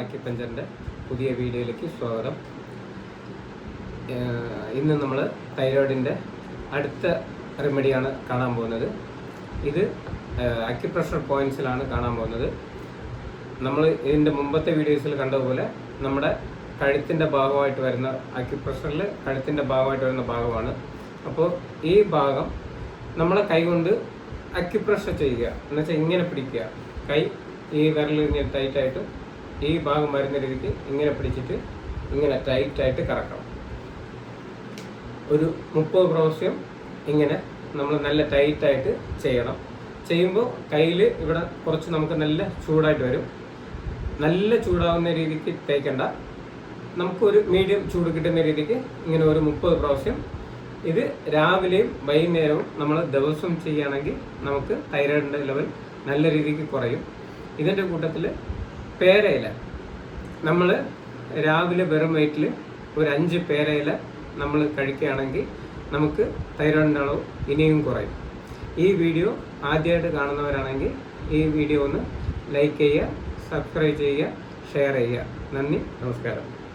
അക്യുപഞ്ചറിൻ്റെ പുതിയ വീഡിയോയിലേക്ക് സ്വാഗതം. ഇന്ന് നമ്മൾ തൈറോയിഡിൻ്റെ അടുത്ത റെമഡിയാണ് കാണാൻ പോകുന്നത്. ഇത് അക്യുപ്രഷർ പോയിൻറ്റ്സിലാണ് കാണാൻ പോകുന്നത്. നമ്മൾ ഇതിൻ്റെ മുമ്പത്തെ വീഡിയോസിൽ കണ്ടതുപോലെ നമ്മുടെ കഴുത്തിൻ്റെ ഭാഗമായിട്ട് വരുന്ന അക്യുപ്രഷറിൽ കഴുത്തിൻ്റെ ഭാഗമായിട്ട് വരുന്ന ഭാഗമാണ്. അപ്പോൾ ഈ ഭാഗം നമ്മളെ കൈ കൊണ്ട് അക്യുപ്രഷർ ചെയ്യുക എന്ന് വെച്ചാൽ ഇങ്ങനെ പിടിക്കുക. കൈ ഈ വിരൽ ഇങ്ങനെ ടൈറ്റായിട്ട് ഈ ഭാഗം വരുന്ന രീതിക്ക് ഇങ്ങനെ പിടിച്ചിട്ട് ഇങ്ങനെ ടൈറ്റായിട്ട് കറക്കണം. ഒരു 30 പ്രാവശ്യം ഇങ്ങനെ നമ്മൾ നല്ല ടൈറ്റായിട്ട് ചെയ്യണം. ചെയ്യുമ്പോൾ കയ്യിൽ ഇവിടെ കുറച്ച് നമുക്ക് നല്ല ചൂടായിട്ട് വരും. നല്ല ചൂടാവുന്ന രീതിക്ക് തേക്കണ്ട, നമുക്കൊരു മീഡിയം ചൂട് കിട്ടുന്ന രീതിക്ക് ഇങ്ങനെ ഒരു 30 പ്രാവശ്യം. ഇത് രാവിലെയും വൈകുന്നേരവും നമ്മൾ ദിവസവും ചെയ്യുകയാണെങ്കിൽ നമുക്ക് തൈറോയിഡിൻ്റെ ലെവൽ നല്ല രീതിക്ക് കുറയും. ഇതിൻ്റെ കൂട്ടത്തിൽ പേരയില നമ്മൾ രാവിലെ വെറും വയറ്റിൽ ഒരു 5 പേരയില നമ്മൾ കഴിക്കുകയാണെങ്കിൽ നമുക്ക് തൈറോയിഡിൻ്റെ അളവ് ഇനിയും കുറയും. ഈ വീഡിയോ ആദ്യമായിട്ട് കാണുന്നവരാണെങ്കിൽ ഈ വീഡിയോ ഒന്ന് ലൈക്ക് ചെയ്യുക, സബ്സ്ക്രൈബ് ചെയ്യുക, ഷെയർ ചെയ്യുക. നന്ദി, നമസ്കാരം.